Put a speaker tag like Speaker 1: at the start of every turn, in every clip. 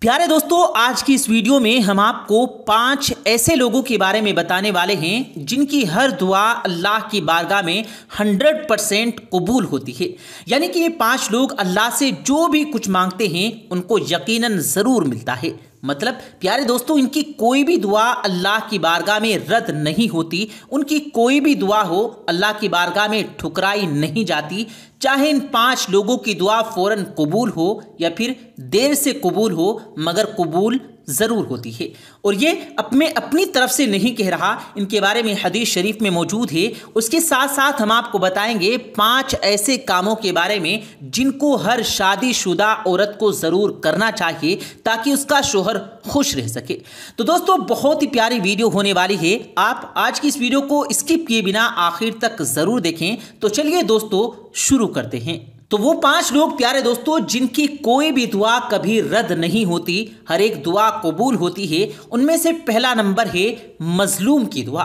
Speaker 1: प्यारे दोस्तों, आज की इस वीडियो में हम आपको 5 ऐसे लोगों के बारे में बताने वाले हैं जिनकी हर दुआ अल्लाह की बारगाह में 100% कबूल होती है। यानी कि ये 5 लोग अल्लाह से जो भी कुछ मांगते हैं उनको यकीनन ज़रूर मिलता है। मतलब प्यारे दोस्तों, इनकी कोई भी दुआ अल्लाह की बारगाह में रद्द नहीं होती। उनकी कोई भी दुआ हो अल्लाह की बारगाह में ठुकराई नहीं जाती। चाहे इन 5 लोगों की दुआ फौरन कबूल हो या फिर देर से कबूल हो, मगर कबूल ज़रूर होती है। और ये अपनी तरफ से नहीं कह रहा, इनके बारे में हदीस शरीफ में मौजूद है। उसके साथ साथ हम आपको बताएंगे 5 ऐसे कामों के बारे में जिनको हर शादीशुदा औरत को ज़रूर करना चाहिए ताकि उसका शोहर खुश रह सके। तो दोस्तों, बहुत ही प्यारी वीडियो होने वाली है। आप आज की इस वीडियो को स्किप किए बिना आखिर तक ज़रूर देखें। तो चलिए दोस्तों, शुरू करते हैं। तो वो 5 लोग प्यारे दोस्तों जिनकी कोई भी दुआ कभी रद्द नहीं होती, हर एक दुआ कबूल होती है, उनमें से पहला नंबर है मजलूम की दुआ।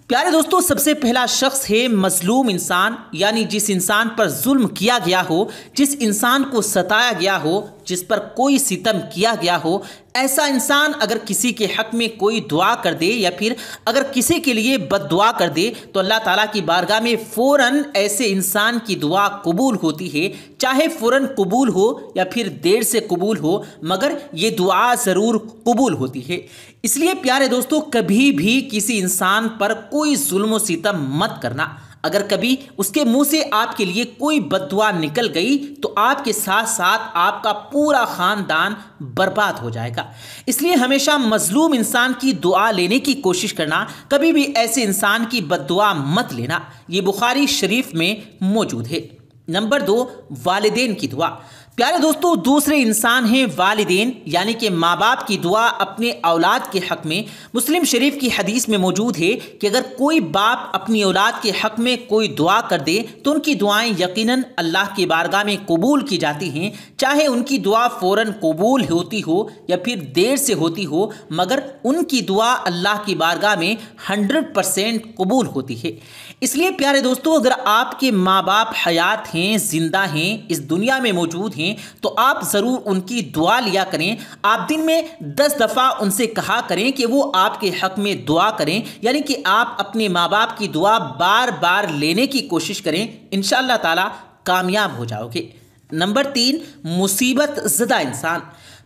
Speaker 1: प्यारे दोस्तों, सबसे पहला शख्स है मजलूम इंसान, यानी जिस इंसान पर जुल्म किया गया हो, जिस इंसान को सताया गया हो, जिस पर कोई सितम किया गया हो। ऐसा इंसान अगर किसी के हक में कोई दुआ कर दे या फिर अगर किसी के लिए बद्दुआ कर दे तो अल्लाह ताला की बारगाह में फ़ौरन ऐसे इंसान की दुआ कबूल होती है। चाहे फ़ौरन कबूल हो या फिर देर से कबूल हो, मगर ये दुआ ज़रूर कबूल होती है। इसलिए प्यारे दोस्तों, कभी भी किसी इंसान पर कोई जुल्म व सितम मत करना। अगर कभी उसके मुंह से आपके लिए कोई बद्दुआ निकल गई तो आपके साथ साथ आपका पूरा खानदान बर्बाद हो जाएगा। इसलिए हमेशा मजलूम इंसान की दुआ लेने की कोशिश करना, कभी भी ऐसे इंसान की बद्दुआ मत लेना। ये बुखारी शरीफ में मौजूद है। नंबर 2, वालिदैन की दुआ। प्यारे दोस्तों, दूसरे इंसान हैं वालिदैन, यानी कि माँ बाप की दुआ अपने औलाद के हक में। मुस्लिम शरीफ की हदीस में मौजूद है कि अगर कोई बाप अपनी औलाद के हक में कोई दुआ कर दे तो उनकी दुआएं यकीनन अल्लाह की बारगाह में कबूल की जाती हैं। चाहे उनकी दुआ फ़ौरन कबूल होती हो या फिर देर से होती हो, मगर उनकी दुआ अल्लाह की बारगाह में 100% कबूल होती है। इसलिए प्यारे दोस्तों, अगर आपके माँ बाप हयात हैं, जिंदा हैं, इस दुनिया में मौजूद हैं, तो आप ज़रूर उनकी दुआ लिया करें। आप दिन में 10 दफ़ा उनसे कहा करें कि वो आपके हक में दुआ करें। यानी कि आप अपने माँ बाप की दुआ बार बार लेने की कोशिश करें। इंशाअल्लाह ताला कामयाब हो जाओगे। नंबर 3, मुसीबत ज़दा इंसान।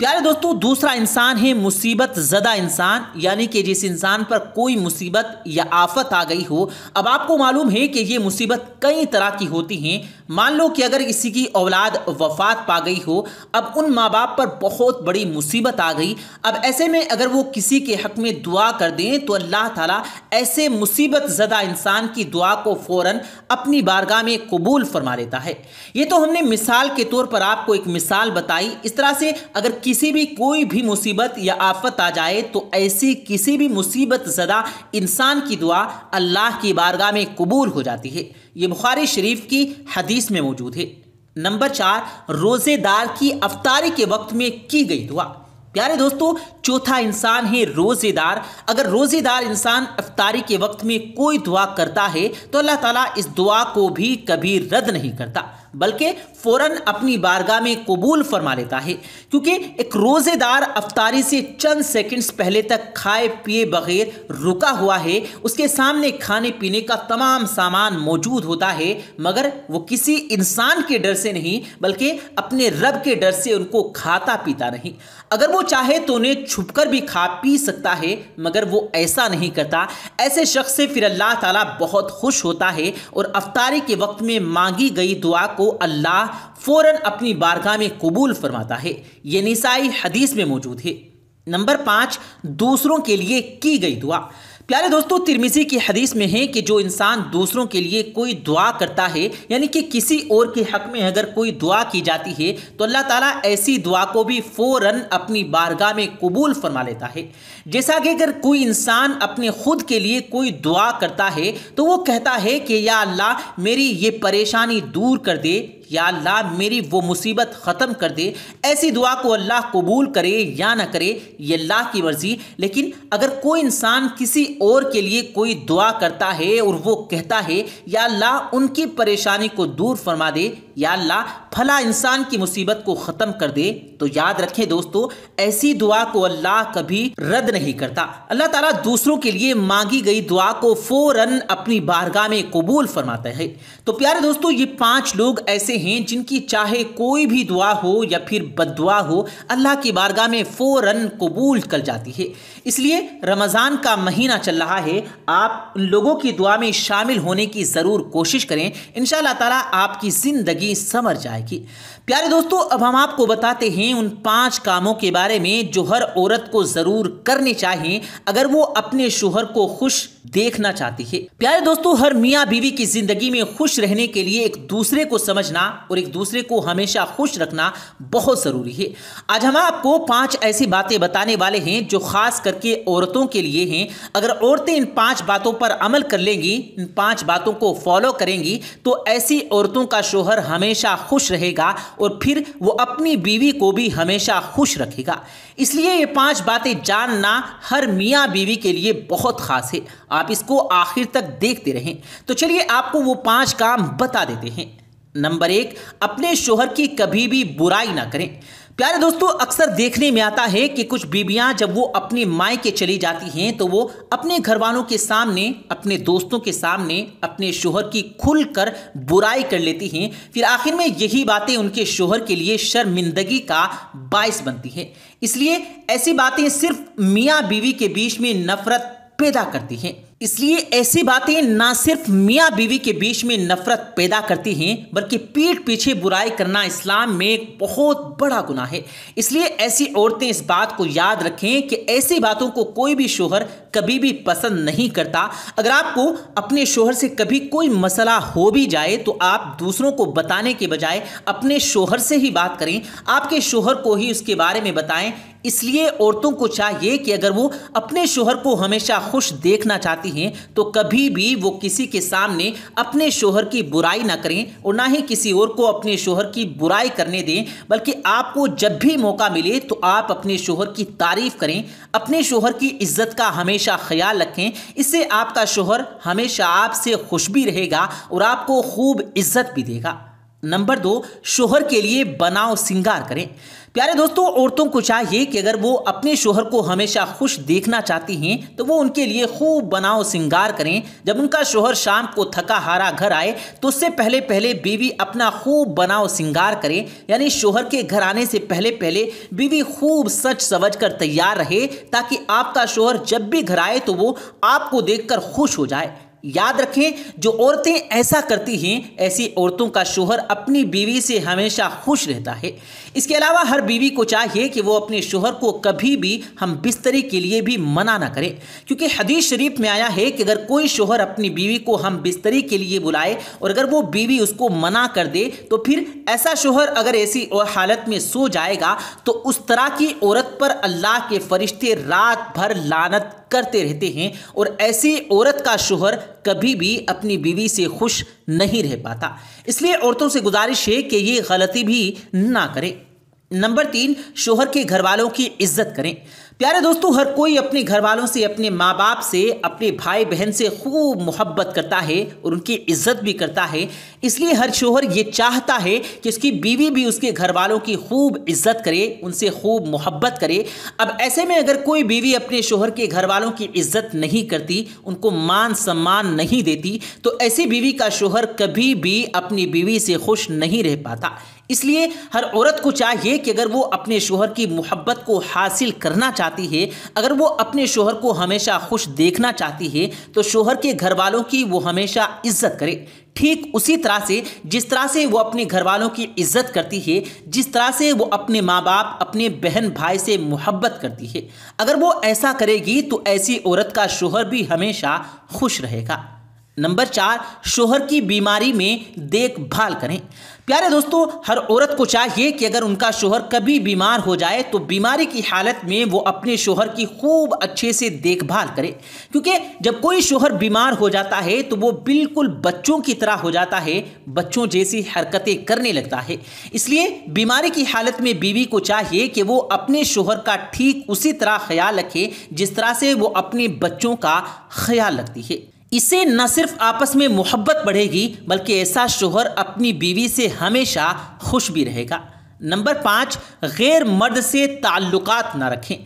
Speaker 1: प्यारे दोस्तों, दूसरा इंसान है मुसीबत ज़दा इंसान, यानी कि जिस इंसान पर कोई मुसीबत या आफत आ गई हो। अब आपको मालूम है कि ये मुसीबत कई तरह की होती हैं। मान लो कि अगर किसी की औलाद वफ़ात पा गई हो, अब उन माँ बाप पर बहुत बड़ी मुसीबत आ गई। अब ऐसे में अगर वो किसी के हक में दुआ कर दें तो अल्लाह ताला ऐसे मुसीबत ज़दा इंसान की दुआ को फ़ौरन अपनी बारगाह में कबूल फरमा लेता है। ये तो हमने मिसाल के तौर पर आपको एक मिसाल बताई। इस तरह से अगर किसी भी कोई भी मुसीबत या आफत आ जाए तो ऐसी किसी भी मुसीबत ज़दा इंसान की दुआ अल्लाह की बारगाह में कबूल हो जाती है। ये बुखारी शरीफ की हदीस में मौजूद है। नंबर 4, रोज़ेदार की अफ्तारी के वक्त में की गई दुआ। प्यारे दोस्तों, चौथा इंसान है रोज़ेदार। अगर रोज़ेदार इंसान अफ्तारी के वक्त में कोई दुआ करता है तो अल्लाह ताला इस दुआ को भी कभी रद्द नहीं करता, बल्कि फ़ौरन अपनी बारगाह में कबूल फरमा लेता है। क्योंकि एक रोज़ेदार अफ्तारी से चंद सेकंड्स पहले तक खाए पिए बगैर रुका हुआ है। उसके सामने खाने पीने का तमाम सामान मौजूद होता है, मगर वो किसी इंसान के डर से नहीं बल्कि अपने रब के डर से उनको खाता पीता नहीं। अगर वो चाहे तो उन्हें छुपकर भी खा पी सकता है, मगर वो ऐसा नहीं करता। ऐसे शख्स से फिर अल्लाह ताला बहुत खुश होता है और अफ्तारी के वक्त में मांगी गई दुआ को अल्लाह फ़ौरन अपनी बारगाह में कबूल फरमाता है। ये निसाई हदीस में मौजूद है। नंबर 5, दूसरों के लिए की गई दुआ। प्यारे दोस्तों, तिरमिज़ी की हदीस में है कि जो इंसान दूसरों के लिए कोई दुआ करता है, यानी कि किसी और के हक में अगर कोई दुआ की जाती है तो अल्लाह ताला ऐसी दुआ को भी फ़ौरन अपनी बारगाह में कबूल फरमा लेता है। जैसा कि अगर कोई इंसान अपने खुद के लिए कोई दुआ करता है तो वो कहता है कि या अल्लाह मेरी ये परेशानी दूर कर दे, या अल्लाह मेरी वो मुसीबत ख़त्म कर दे। ऐसी दुआ को अल्लाह कबूल करे या ना करे, ये अल्लाह की मर्ज़ी। लेकिन अगर कोई इंसान किसी और के लिए कोई दुआ करता है और वो कहता है या अल्लाह उनकी परेशानी को दूर फरमा दे, या अल्लाह फला इंसान की मुसीबत को ख़त्म कर दे, तो याद रखें दोस्तों, ऐसी दुआ को अल्लाह कभी रद्द नहीं करता। अल्लाह ताला दूसरों के लिए मांगी गई दुआ को फौरन अपनी बारगाह में कबूल फरमाता है। तो प्यारे दोस्तों, ये 5 लोग ऐसे हैं जिनकी चाहे कोई भी दुआ हो या फिर बद्दुआ हो, अल्लाह की बारगाह में फौरन कबूल कर जाती है। इसलिए रमज़ान का महीना चल रहा है, आप उन लोगों की दुआ में शामिल होने की ज़रूर कोशिश करें। इंशाअल्लाह ताला आपकी ज़िंदगी संवर जाएगी। प्यारे दोस्तों, अब हम आपको बताते हैं उन 5 कामों के बारे में जो हर औरत को ज़रूर करने चाहिए अगर वो अपने शोहर को खुश देखना चाहती है। प्यारे दोस्तों, हर मियाँ बीवी की ज़िंदगी में खुश रहने के लिए एक दूसरे को समझना और एक दूसरे को हमेशा खुश रखना बहुत ज़रूरी है। आज हम आपको 5 ऐसी बातें बताने वाले हैं जो ख़ास करके औरतों के लिए हैं। अगर औरतें इन 5 बातों पर अमल कर लेंगी, इन 5 बातों को फॉलो करेंगी, तो ऐसी औरतों का शोहर हमेशा खुश रहेगा और फिर वो अपनी बीवी को भी हमेशा खुश रखेगा। इसलिए ये 5 बातें जानना हर मियाँ बीवी के लिए बहुत ख़ास है। आप इसको आखिर तक देखते रहें। तो चलिए आपको वो 5 काम बता देते हैं। नंबर 1, अपने शोहर की कभी भी बुराई ना करें। प्यारे दोस्तों, अक्सर देखने में आता है कि कुछ बीबियां जब वो अपने मायके चली जाती हैं तो वो अपने घर वालों के सामने, अपने दोस्तों के सामने अपने शोहर की खुलकर बुराई कर लेती हैं। फिर आखिर में यही बातें उनके शोहर के लिए शर्मिंदगी का बायस बनती हैं। इसलिए ऐसी बातें सिर्फ मियाँ बीवी के बीच में नफरत पैदा करती हैं। इसलिए ऐसी बातें ना सिर्फ मियाँ बीवी के बीच में नफरत पैदा करती हैं, बल्कि पीठ पीछे बुराई करना इस्लाम में एक बहुत बड़ा गुनाह है। इसलिए ऐसी औरतें इस बात को याद रखें कि ऐसी बातों को कोई भी शोहर कभी भी पसंद नहीं करता। अगर आपको अपने शोहर से कभी कोई मसला हो भी जाए तो आप दूसरों को बताने के बजाय अपने शोहर से ही बात करें, आपके शोहर को ही उसके बारे में बताएं। इसलिए औरतों को चाहिए कि अगर वो अपने शोहर को हमेशा खुश देखना चाहती हैं तो कभी भी वो किसी के सामने अपने शोहर की बुराई ना करें और ना ही किसी और को अपने शोहर की बुराई करने दें, बल्कि आपको जब भी मौका मिले तो आप अपने शोहर की तारीफ करें, अपने शोहर की इज्जत का हमेशा ख्याल रखें। इससे आपका शोहर हमेशा आपसे खुश भी रहेगा और आपको खूब इज्जत भी देगा। नंबर 2, शोहर के लिए बनाव सिंगार करें। प्यारे दोस्तों, औरतों को चाहिए कि अगर वो अपने शोहर को हमेशा खुश देखना चाहती हैं तो वो उनके लिए खूब बनाव सिंगार करें। जब उनका शोहर शाम को थका हारा घर आए तो उससे पहले पहले बीवी अपना खूब बनाव सिंगार करे, यानी शोहर के घर आने से पहले पहले बीवी खूब सज सवज कर तैयार रहे, ताकि आपका शोहर जब भी घर आए तो वो आपको देखकर खुश हो जाए। याद रखें, जो औरतें ऐसा करती हैं, ऐसी औरतों का शोहर अपनी बीवी से हमेशा खुश रहता है। इसके अलावा हर बीवी को चाहिए कि वो अपने शोहर को कभी भी हम बिस्तरी के लिए भी मना ना करें, क्योंकि हदीस शरीफ में आया है कि अगर कोई शोहर अपनी बीवी को हम बिस्तरी के लिए बुलाए और अगर वो बीवी उसको मना कर दे तो फिर ऐसा शोहर अगर ऐसी हालत में सो जाएगा तो उस तरह की औरत पर अल्लाह के फरिश्ते रात भर लानत करते रहते हैं और ऐसी औरत का शोहर कभी भी अपनी बीवी से खुश नहीं रह पाता। इसलिए औरतों से गुजारिश है कि ये गलती भी ना करें। नंबर 3, शोहर के घर वालों की इज्जत करें। प्यारे दोस्तों, हर कोई अपने घर वालों से, अपने माँ बाप से, अपने भाई बहन से खूब मोहब्बत करता है और उनकी इज्जत भी करता है। इसलिए हर शोहर ये चाहता है कि उसकी बीवी भी उसके घर वालों की खूब इज्जत करे, उनसे खूब मोहब्बत करे। अब ऐसे में अगर कोई बीवी अपने शोहर के घर वालों की इज्जत नहीं करती, उनको मान सम्मान नहीं देती, तो ऐसी बीवी का शोहर कभी भी अपनी बीवी से खुश नहीं रह पाता। इसलिए हर औरत को चाहिए कि अगर वो अपने शोहर की मोहब्बत को हासिल करना चाहती है, अगर वो अपने शोहर को हमेशा खुश देखना चाहती है, तो शोहर के घर वालों की वो हमेशा इज्जत करे। ठीक उसी तरह से जिस तरह से वो अपने घर वालों की इज्जत करती है, जिस तरह से वो अपने माँ बाप, अपने बहन भाई से मोहब्बत करती है, अगर वो ऐसा करेगी तो ऐसी औरत का शोहर भी हमेशा खुश रहेगा। नंबर 4, शोहर की बीमारी में देखभाल करें। प्यारे दोस्तों, हर औरत को चाहिए कि अगर उनका शोहर कभी बीमार हो जाए तो बीमारी की हालत में वो अपने शोहर की खूब अच्छे से देखभाल करे, क्योंकि जब कोई शोहर बीमार हो जाता है तो वो बिल्कुल बच्चों की तरह हो जाता है, बच्चों जैसी हरकतें करने लगता है। इसलिए बीमारी की हालत में बीवी को चाहिए कि वो अपने शोहर का ठीक उसी तरह ख्याल रखे जिस तरह से वो अपने बच्चों का ख्याल रखती है। इससे न सिर्फ आपस में मोहब्बत बढ़ेगी बल्कि ऐसा शोहर अपनी बीवी से हमेशा खुश भी रहेगा। नंबर 5, गैर मर्द से ताल्लुकात ना रखें।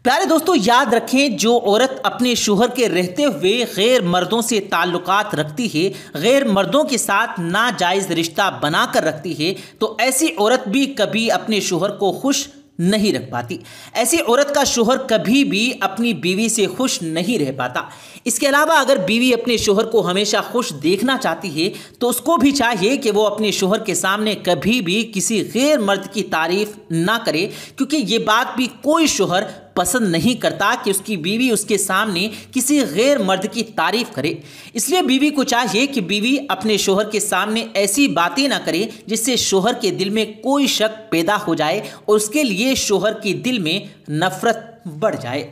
Speaker 1: प्यारे दोस्तों, याद रखें, जो औरत अपने शोहर के रहते हुए गैर मर्दों से ताल्लुकात रखती है, गैर मर्दों के साथ नाजायज़ रिश्ता बनाकर रखती है, तो ऐसी औरत भी कभी अपने शोहर को खुश नहीं रख पाती। ऐसी औरत का शोहर कभी भी अपनी बीवी से खुश नहीं रह पाता। इसके अलावा अगर बीवी अपने शोहर को हमेशा खुश देखना चाहती है तो उसको भी चाहिए कि वो अपने शोहर के सामने कभी भी किसी गैर मर्द की तारीफ ना करे, क्योंकि ये बात भी कोई शोहर पसंद नहीं करता कि उसकी बीवी उसके सामने किसी गैर मर्द की तारीफ करे। इसलिए बीवी को चाहिए कि बीवी अपने शोहर के सामने ऐसी बातें ना करे जिससे शोहर के दिल में कोई शक पैदा हो जाए और उसके लिए शोहर के दिल में नफरत बढ़ जाए।